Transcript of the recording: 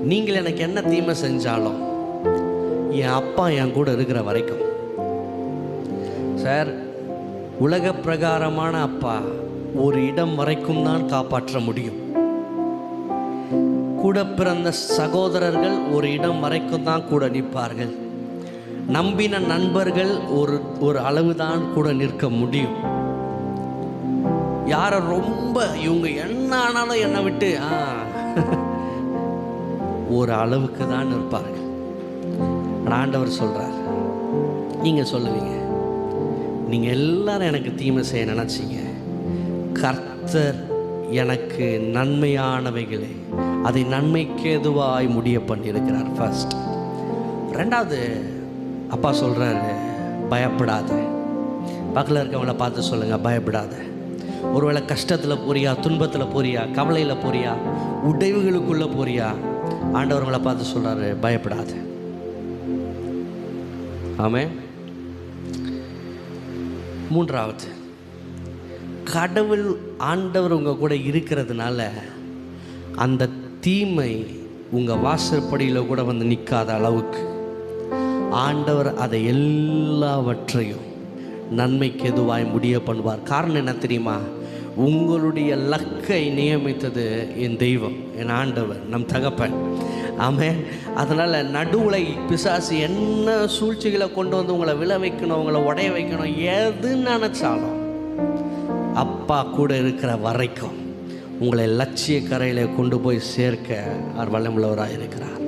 நீங்கள் எனக்கு என்ன தீமை செஞ்சாலும் என் அப்பா என் கூட இருக்கிற வரைக்கும். சார், உலக பிரகாரமான அப்பா ஒரு இடம் வரைக்கும் தான் காப்பாற்ற முடியும். கூட பிறந்த சகோதரர்கள் ஒரு இடம் வரைக்கும் தான் கூட நிற்பார்கள். நம்பின நண்பர்கள் ஒரு அளவு தான் கூட நிற்க முடியும். யாரை ரொம்ப இவங்க என்ன ஆனாலும் என்னை விட்டு ஒரு அளவுக்கு தான் நிற்பார்கள். ஆண்டவர் சொல்றார், நீங்க சொல்லுவீங்க, நீங்க எல்லாரும் எனக்கு தீமை செய்ய நினைச்சீங்க, கர்த்தர் எனக்கு நன்மையானவைகளே அதை நன்மைக்கு எதுவாய் முடிய பண்ணியிருக்கிறார். ஃபர்ஸ்ட். ரெண்டாவது, அப்பா சொல்றாரு, பயப்படாத. பக்கத்தில் இருக்கவங்கள பார்த்து சொல்லுங்க, பயப்படாத. ஒருவேளை கஷ்டத்தில் போறியா, துன்பத்தில் போறியா, கவலையில் போறியா, உடைவுகளுக்குள்ளே போறியா, ஆண்டவர்களை பார்த்து சொல்றாரு, பயப்படாத. ஆமென். மூன்றாவது, கடவுள் ஆண்டவர் உங்கள் கூட இருக்கிறதுனால அந்த தீமை உங்கள் வாசற்படியில் கூட வந்து நிற்காத அளவுக்கு ஆண்டவர் அதை எல்லாவற்றையும் நன்மைக்கு எதுவாய் முடிய பண்ணுவார். காரணம் என்ன தெரியுமா? உங்களுடைய லக்கை நியமித்தது என் தெய்வம், என் ஆண்டவர், நம் தகப்பன். ஆமென். அதனால் நடுவுலை பிசாசு என்ன சூழ்ச்சிகளை கொண்டு வந்து உங்களை விழ வைக்கணும், உங்களை உடைய வைக்கணும், எது நினச்சாலும் அப்பா கூட இருக்கிற வரைக்கும் உங்களை லட்சிய கரையில் கொண்டு போய் சேர்க்க அவர் வல்லமுள்ளவராக இருக்கிறார்.